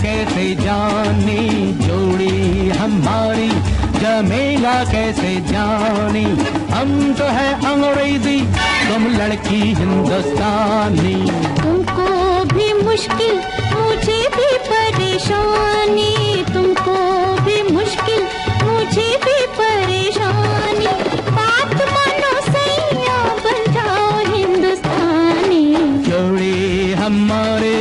कैसे जाने, जोड़ी हमारी जमेगा कैसे जाने। हम तो है अंग्रेजी, तुम लड़की हिंदुस्तानी। तुमको भी मुश्किल मुझे भी परेशानी, तुमको भी मुश्किल मुझे भी परेशानी। बात मानो सैया बन जाओ हिंदुस्तानी। जोड़ी हमारे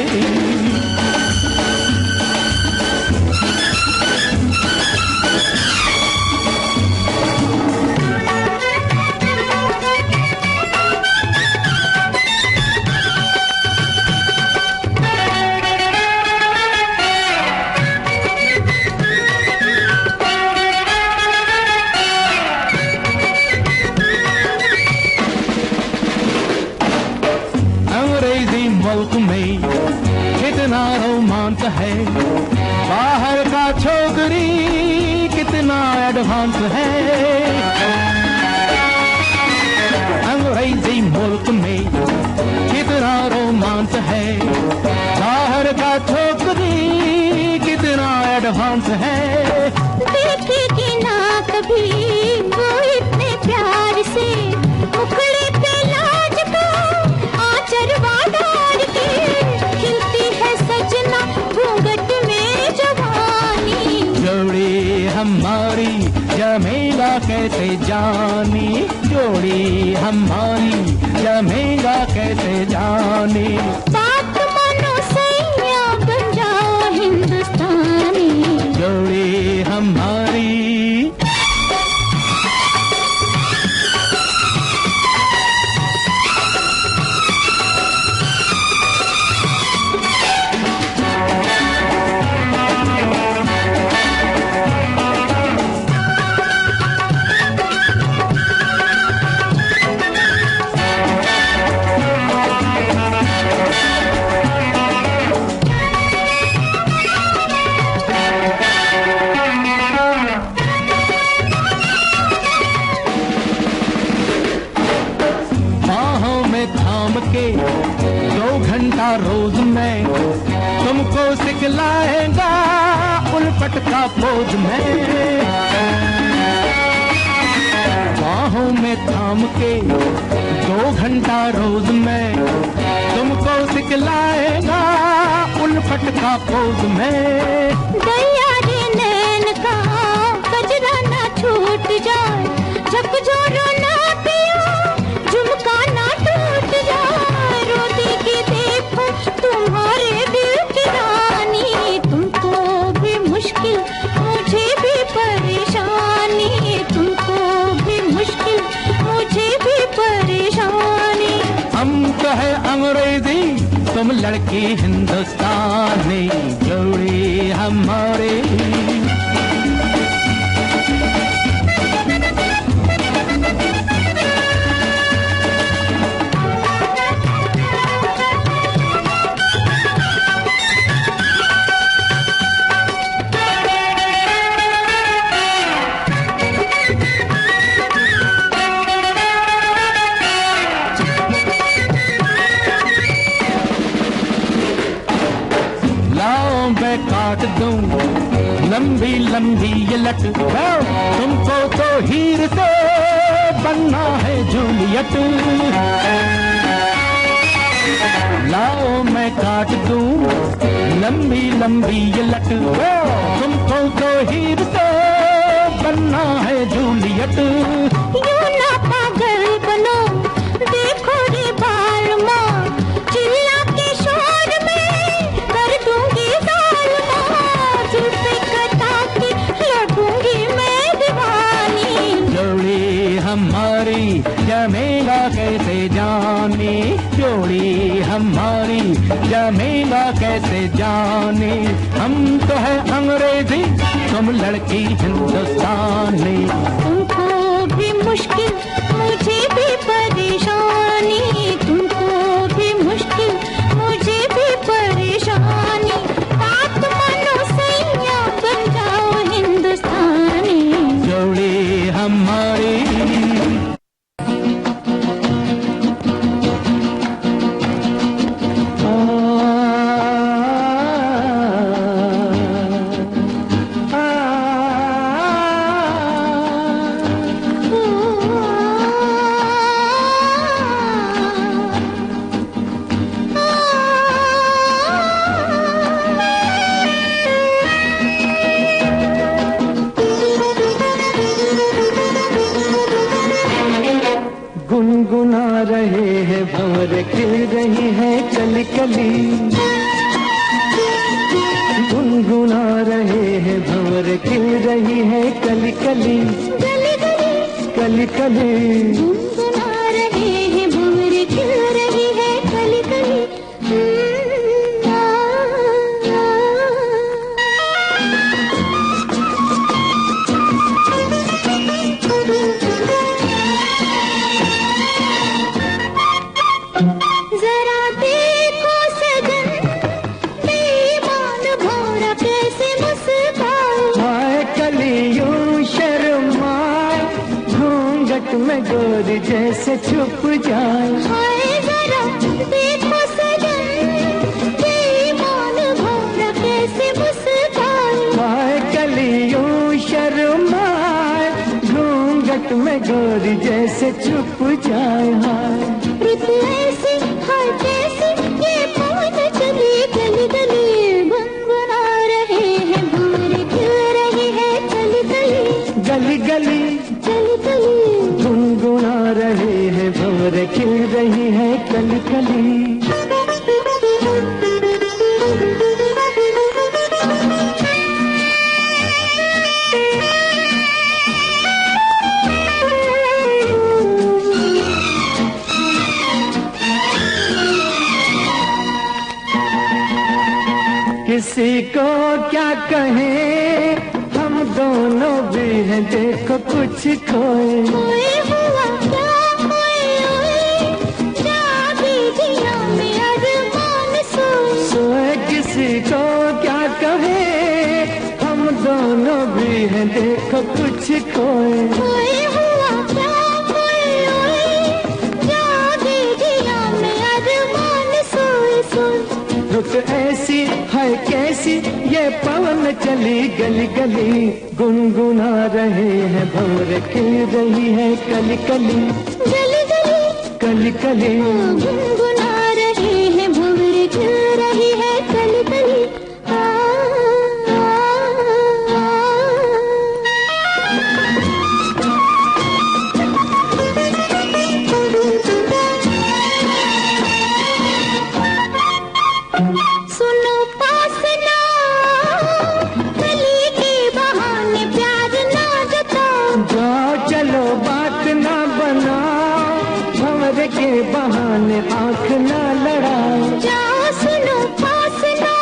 मुल्क में कितना रोमांच है, बाहर का छोकरी कितना एडवांस है। अंग्रेजी मुल्क में कितना रोमांच है, बाहर का छोकरी कितना एडवांस है। देखेगी ना कभी वो इतने प्यार से, मुखड़े पे लाज का आचरवा डाल के, खिलती है सजना घूंघट में जवानी। जोड़ी हमारी जमेगा कैसे जानी, जोड़ी हमारी जमेगा कैसे जानी। बात मानो सैया बन जाओ हिंदुस्तानी। जोड़ी हमारी के 2 घंटा रोज में तुमको सिखलाएगा उल्फत का पोज में। बाहों में थाम के 2 घंटा रोज में तुमको सिखलाएगा उल्फत का पोज में। दया रे नैन का कजरा ना छूट जाए, झकझोरो ना पियो झुमका ना टूट जाए। रो देगी देखो तुम्हारे दिल की रानी। तुमको भी मुश्किल मुझे भी परेशानी, तुमको भी मुश्किल मुझे भी परेशानी। हम तो है अंग्रेजी, तुम लड़की हिंदुस्तानी। जोड़ी हमारी काट दूं लंबी लंबी ये लट, तुमको तो हीर से बनना है जूलियट। लाओ मैं काट दूं लंबी लंबी ये लट, तुमको तो हीर से बनना है जूलियट। यूं ना पागल बनो देखो रे बाल माँ, चिल्ला के शोर में कर दूंगी हमारी जमेगा कैसे जाने, जोड़ी हमारी जमेगा कैसे जाने। हम तो है अंग्रेजी, तुम लड़की हिंदुस्तानी। तुमको भी मुश्किल मुझे भी परेशानी, तुमको भी मुश्किल मुझे भी परेशानी। बात मानो सैया बन जाओ हिंदुस्तानी। जोड़ी हमारी कली गुनगुना रहे हैं भंवर खिल रही है कली कली गली गली कली कली गुनगुना रहे हैं भंवर खिल रही है कली कली जरा देखो सजन बेईमान भौरा कैसे मुस्काए हाय कलियों शर्माए घूंघट में गोरी जैसे छुप जाए हाय जरा देखो सजन बेईमान भौरा कैसे मुस्काए हाय कलियों शर्माए घूंघट में गोरी जैसे छुप जाए हाय रुत ऐसी हाय कैसी ये पवन चली गली गली गुनगुना रहे हैं भंवर खिल रही है कली कली गली गली कली कली गुनगुना रहे हैं भंवर खिल रही है कली कली किसी को क्या कहें हम दोनों भी हैं देखो कुछ खोए खोए हुआ क्या खोए हुए जागी जिया में अरमान सोए सोए किसी को क्या कहे हम दोनों भी हैं देखो कुछ खोए खोए हुआ क्या खोए हुए जागी जिया में अरमान सोए सोए रुत ऐसी है कैसी ये पवन चली गली गली गुनगुना रहे हैं भंवर खिल रही है कली कली गली गली कली कली गुनगुना रहे हैं भंवर खिल रही है कली कली सुनो पास ना कली के बहाने प्यार ना जताओ जाओ चलो बात ना बनाओ भंवर के बहाने आंख ना लड़ाओ जाओ सुनो पास ना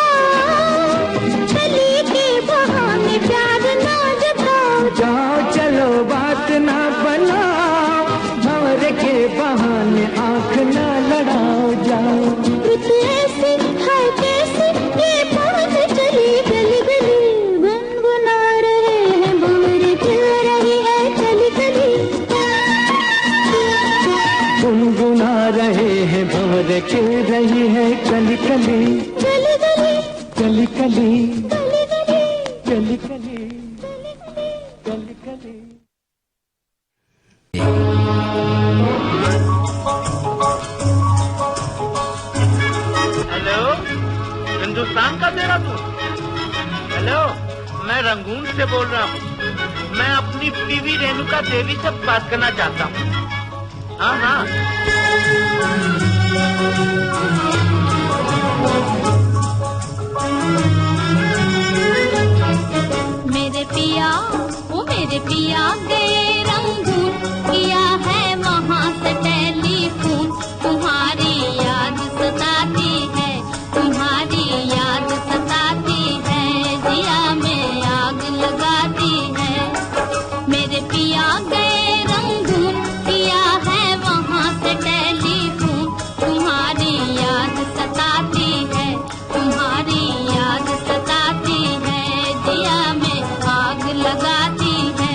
कली के बहाने प्यार ना जताओ जाओ चलो बात ना बनाओ भंवर के बहाने आंख ना लड़ाओ जाओ रुत ऐसी है कैसी ये पवन चली गली गली गुनगुना रहे हैं भंवर खिल रही है कली कली गुनगुना रहे हैं भंवर खिल रही है कली कली गली गली कली कली गली गली कली कली कली कली हेलो, हिंदुस्तान का तेरा तू? हेलो, मैं रंगून से बोल रहा हूँ। मैं अपनी बीवी रेणुका देवी से बात करना चाहता हूँ। हाँ हाँ। मेरे पिया वो मेरे पिया गए रंगून किया है वहाँ से टेलीफोन तुम्हारी याद सताती है तुम्हारी याद सताती है जिया में आग लगाती है मेरे पिया गए रंगून किया है वहाँ से टेलीफोन तुम्हारी याद सताती है तुम्हारी याद सताती है जिया में आग लगाती है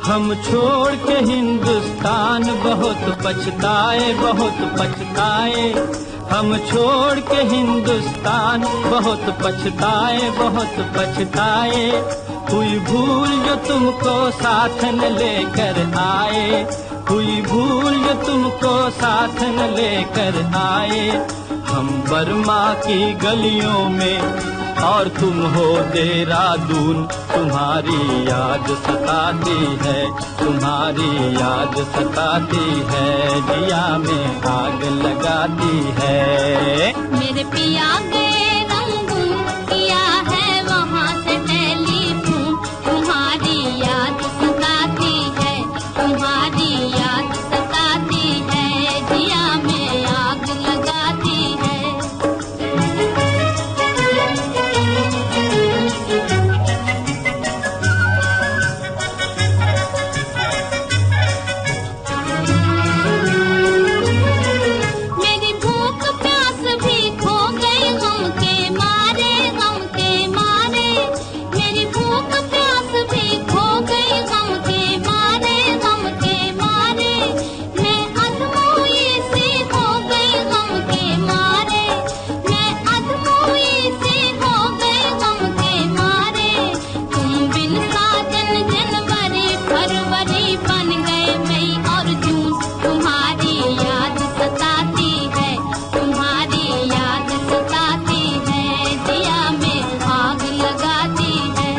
हम छोड़ के हिंदुस्तान बहुत पछताए बहुत पछताए हम छोड़ के हिंदुस्तान बहुत पछताए बहुत पछताए हुई भूल जो तुमको साथ न लेकर आए हुई भूल जो तुमको साथ न लेकर आए हम बर्मा की गलियों में और तुम हो देहरादून, तुम्हारी याद सताती है, तुम्हारी याद सताती है, जिया में आग लगाती है। मेरे पिया गए रंगून, किया है वहाँ से टेलीफोन, तुम्हारी याद सताती है, तुम्हारी याद सताती है, जिया में आग लगाती है। मेरी भूख प्यास भी खो गई गम के मारे, गम के मारे। मेरी भूख प्यास भी खो गई गम के मारे, गम के मारे। मैं अधमोई सी हो गई गम के मारे, मैं अधमोई सी हो गई गम के मारे। तुम बिन साजन जनवरी फरवरी बन गए मई और जून, तुम्हारी याद सताती है, तुम्हारी याद सताती है, जिया में आग लगाती है।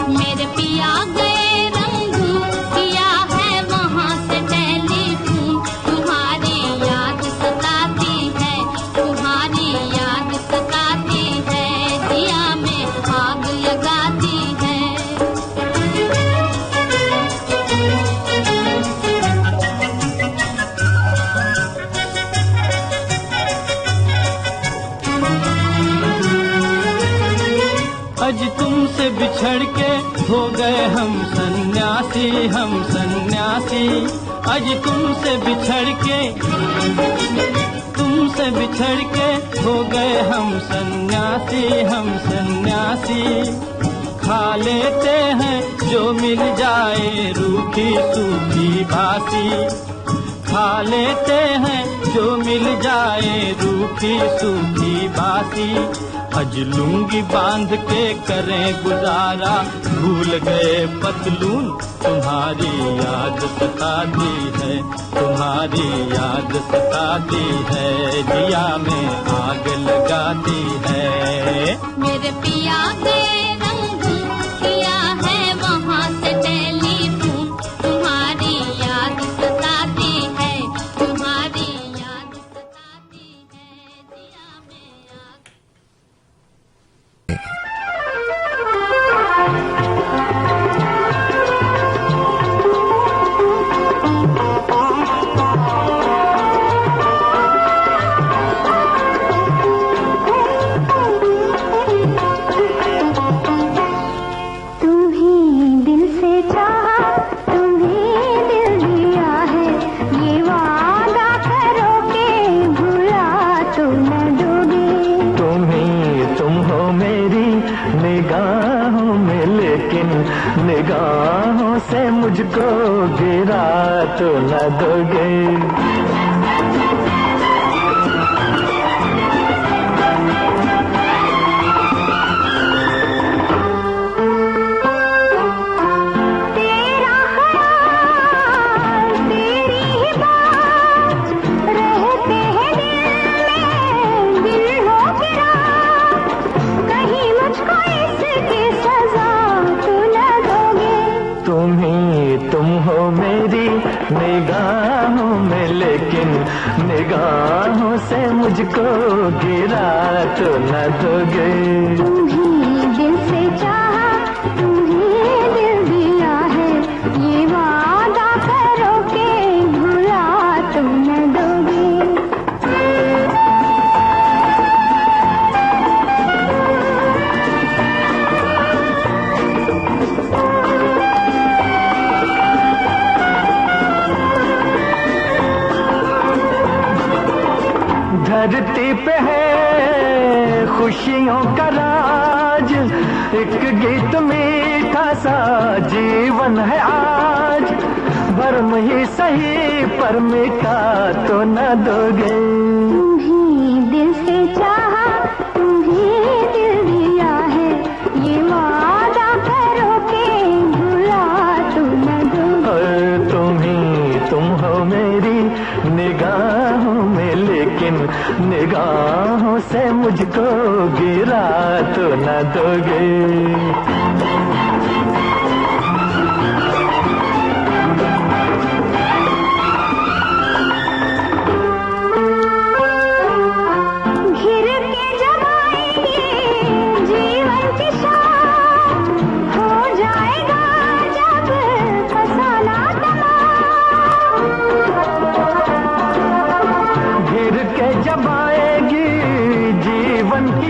मेरे पिया गए रंगून, किया है वहाँ से टेलीफोन, तुम्हारी याद सताती है, तुम्हारी याद सताती है, जिया में आग लगाती है। आज तुमसे बिछड़ के हो गए हम सन्यासी, हम सन्यासी। आज तुमसे बिछड़ के हो गए हम सन्यासी, हम सन्यासी। खा लेते हैं जो मिल जाए रूखी सूखी बासी, खा लेते हैं जो मिल जाए रूखी सूखी बासी। अज लुंगी बांध के करें गुजारा, भूल गए पतलून, तुम्हारी याद सताती है, तुम्हारी याद सताती है, जिया में आग लगाती है। मेरे पिया गए रंगून, किया है वहाँ से टेलीफोन, तुम्हारी याद सताती है, तुम्हारी याद सताती है, जिया में आग। तुम्हीं दिल से चाहा, तुम्हीं दिल दिया है, ये वादा करो के भुला तो न दोगे। तुम हो मेरी निगाहों में, लेकिन निगाहों से मुझको गिरा तो न दोगे। तेरा ख्याल, तेरी ही बात, रहते हैं दिल में, दिल हो गिरा। कहीं मुझको इसकी सजा तो न दोगे। तुम हो मेरी निगाहों में, लेकिन निगाहों से मुझको गिरा तो न दोगे। तुम्हीं दिल से चाहा, तुम्हीं दिल दिया है, ये वादा करो के भुला तो न दोगे। धरती पे है खुशियों का राज, एक गीत मीठा सा जीवन है आज। भरम ही सही पर मीठा तो न दोगे। तुम्हीं दिल से चाहा, तुम्हीं दिल दिया है, ये वादा करो के भुला तो न दोगे। और तुम हो मेरी निगाहों में, लेकिन लेकिन निगाहों से मुझको गिरा तो न दोगे।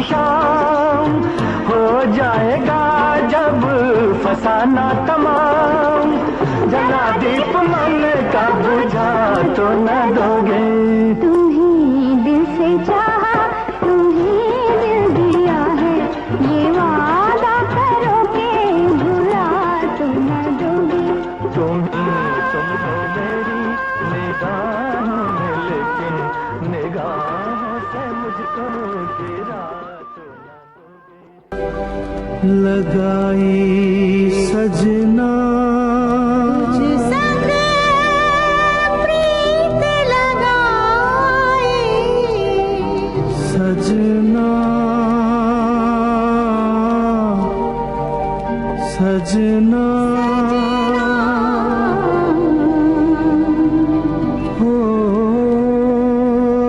शाम हो जाएगा जब फसाना तमाम, जला दीप मन का बुझा तो न दोगे। तुम ही दिल से चाहा, तुम ही दिल दिया है, ये वादा करो के भुला तो न दोगे। तुम हो मेरी निगाहों में, लेकिन निगाहों से मुझको गिरा लगाई सजना तुझ संग प्रीत लगाई सजना सजना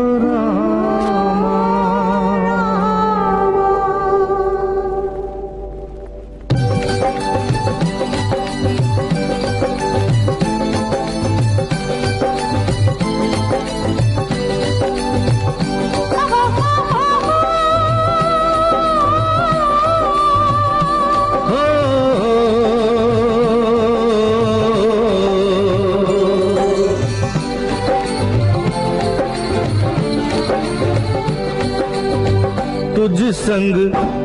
तुझ संग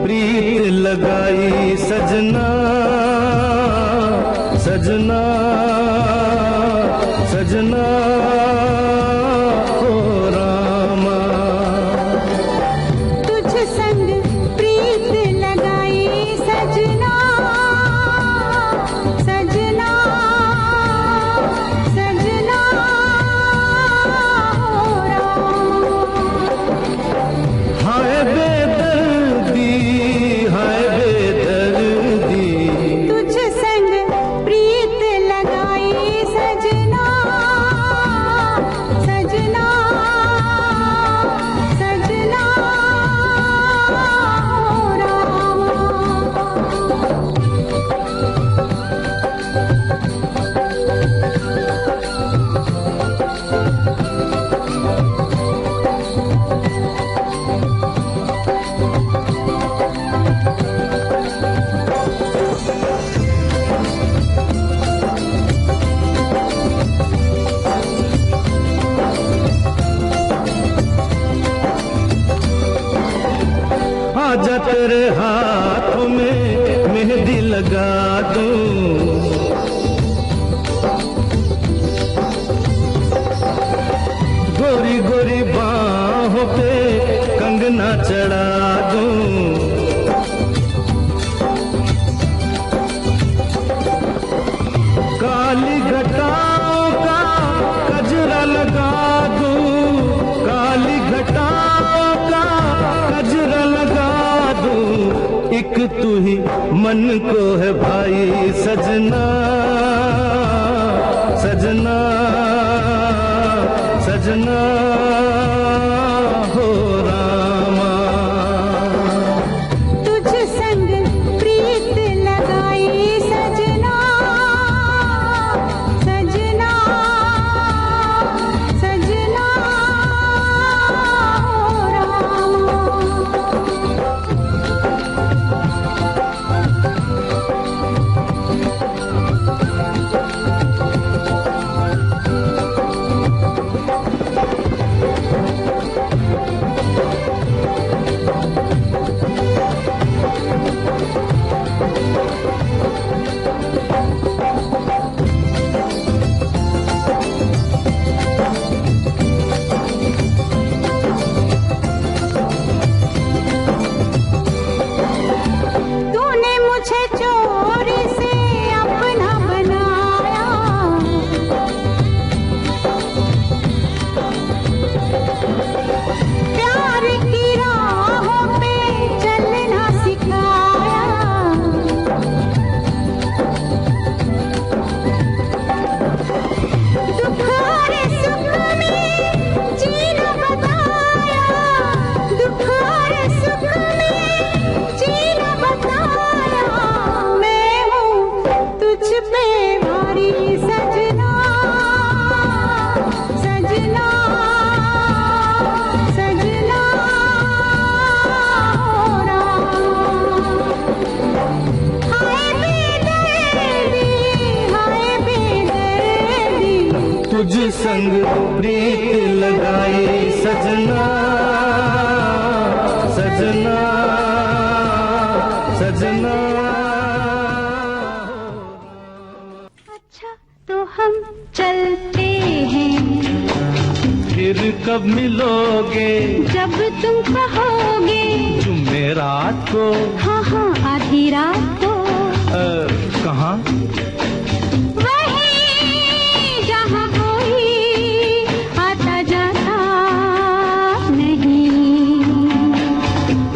प्रीत लगाई सजना सजना सजना हो रामा। तुझ संग प्रीत लगाई सजना सजना सजना हो रामा। हाय बेदर्दी हाय बेदर्दी, तुझ संग प्रीत लगाई सजना सजना सजना हो रामा। आजा तेरे हाथों में मेहंदी लगा दूं, गोरी गोरी बाहों पे कंगना चढ़ा दूं, काली घटाओं का कजरा लगा दूं, काली घटाओं का कजरा लगा दूं। एक तू ही मन को है भाई सजना सजना सजना हो रामा। तुझ संग प्रीत लगाई सजना सजना सजना हो रामा। संग प्रीत लगाई सजना सजना सजना। अच्छा तो हम चलते हैं, फिर कब मिलोगे? जब तुम कहोगे। जुमेरात को? हाँ हाँ आधी रात को। कहाँ? वहीं जहाँ कोई आता जाता नहीं,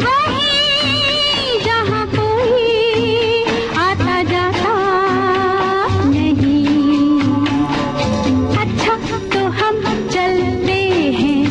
वहीं जहाँ कोई आता जाता नहीं। अच्छा तो हम चलते हैं।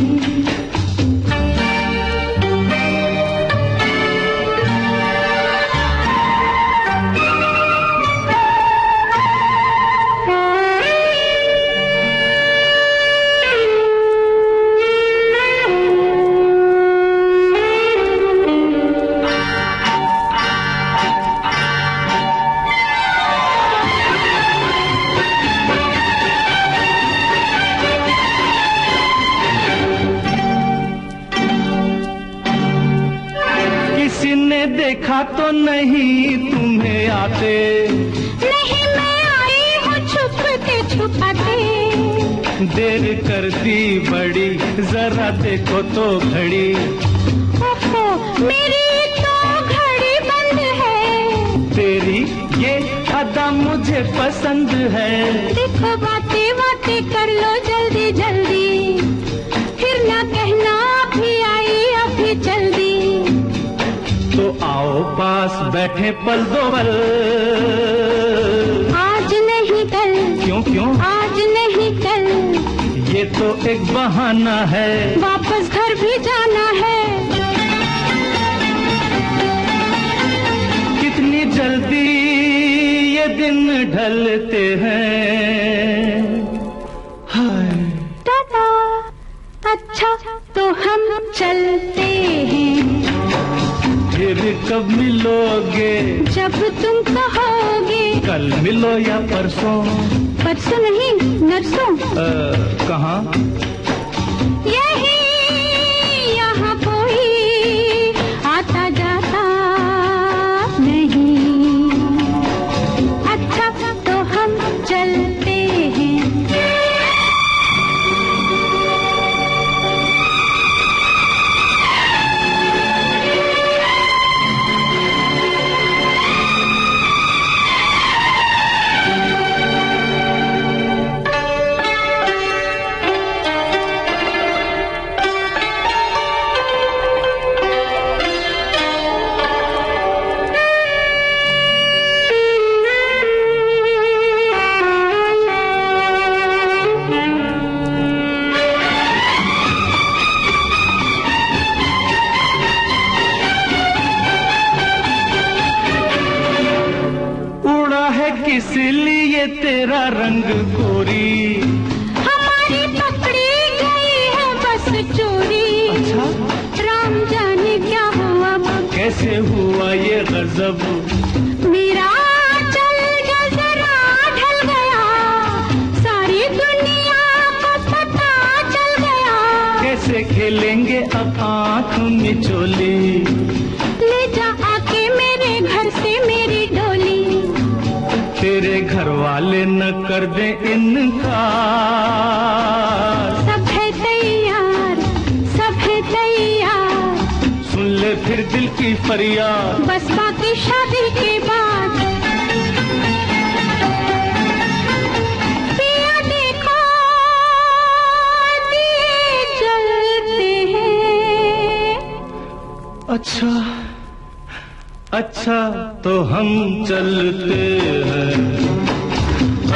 किसी ने देखा तो नहीं तुम्हें आते? नहीं मैं आई हूँ छुपते छुपाते। देर कर दी बड़ी, जरा देखो तो घड़ी। ओहो मेरी तो घड़ी बंद है। तेरी ये अदा मुझे पसंद है। देखो बातें बातें कर लो जल्दी जल्दी, फिर ना कहना अभी आई अभी जल्दी। तो आओ पास बैठे पल दो पल। आज नहीं कल। क्यों क्यों? आज नहीं कल। ये तो एक बहाना है, वापस घर भी जाना है। कितनी जल्दी ये दिन ढलते हैं। हाय टाटा। अच्छा तो हम चलते हैं, फिर कब मिलोगे? जब तुम कहोगे। कल मिलो या परसों? परसों नहीं नरसों। कहाँ? यही यहाँ कोई आता जाता नहीं। अच्छा तो हम चलते हैं। इसलिए तेरा रंग गोरी हमारी पकड़ी गई है बस चोरी। अच्छा राम जाने क्या हुआ, कैसे हुआ ये गजब, मेरा चल जरा ढल गया, सारी दुनिया को पता चल गया। कैसे खेलेंगे अब आँख मिचोली, ले जा आके मेरे घर से मेरी डोली। तेरे घर वाले न कर दे इनकार, सब है तैयार, सब है तैयार। सुन ले फिर दिल की फरियाद, बस बाकी शादी के बाद। पिया देखो दिए जलते हैं। अच्छा अच्छा तो हम चलते हैं,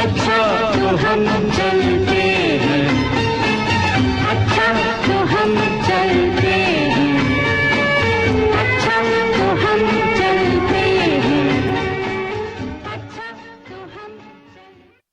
अच्छा तो हम चलते